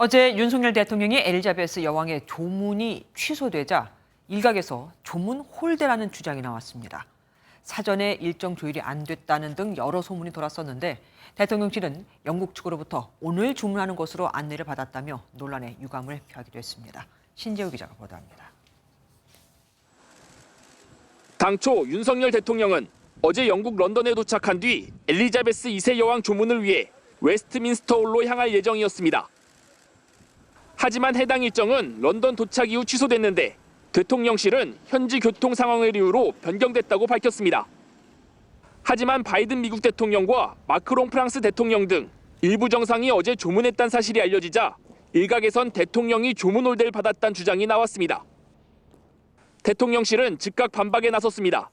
어제 윤석열 대통령이 엘리자베스 여왕의 조문이 취소되자 일각에서 조문 홀대라는 주장이 나왔습니다. 사전에 일정 조율이 안 됐다는 등 여러 소문이 돌았었는데 대통령실은 영국 측으로부터 오늘 주문하는 것으로 안내를 받았다며 논란의 유감을 표하기도 했습니다. 신재우 기자가 보도합니다. 당초 윤석열 대통령은 어제 영국 런던에 도착한 뒤 엘리자베스 2세 여왕 조문을 위해 웨스트민스터홀로 향할 예정이었습니다. 하지만 해당 일정은 런던 도착 이후 취소됐는데 대통령실은 현지 교통 상황을 이유로 변경됐다고 밝혔습니다. 하지만 바이든 미국 대통령과 마크롱 프랑스 대통령 등 일부 정상이 어제 조문했다는 사실이 알려지자 일각에선 대통령이 조문 홀대를 받았다는 주장이 나왔습니다. 대통령실은 즉각 반박에 나섰습니다.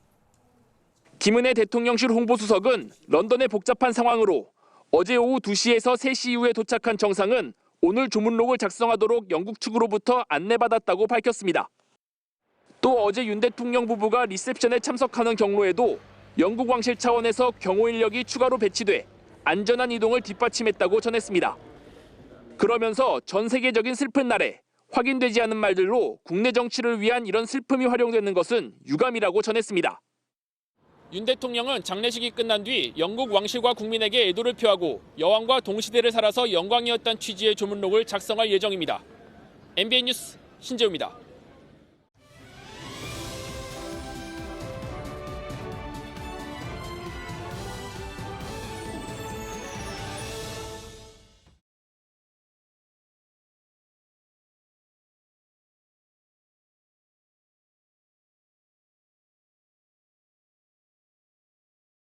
김은혜 대통령실 홍보수석은 런던의 복잡한 상황으로 어제 오후 2시에서 3시 이후에 도착한 정상은 오늘 조문록을 작성하도록 영국 측으로부터 안내받았다고 밝혔습니다. 또 어제 윤 대통령 부부가 리셉션에 참석하는 경로에도 영국 왕실 차원에서 경호 인력이 추가로 배치돼 안전한 이동을 뒷받침했다고 전했습니다. 그러면서 전 세계적인 슬픈 날에 확인되지 않은 말들로 국내 정치를 위한 이런 슬픔이 활용되는 것은 유감이라고 전했습니다. 윤 대통령은 장례식이 끝난 뒤 영국 왕실과 국민에게 애도를 표하고 여왕과 동시대를 살아서 영광이었다는 취지의 조문록을 작성할 예정입니다. MBN 뉴스 신재우입니다.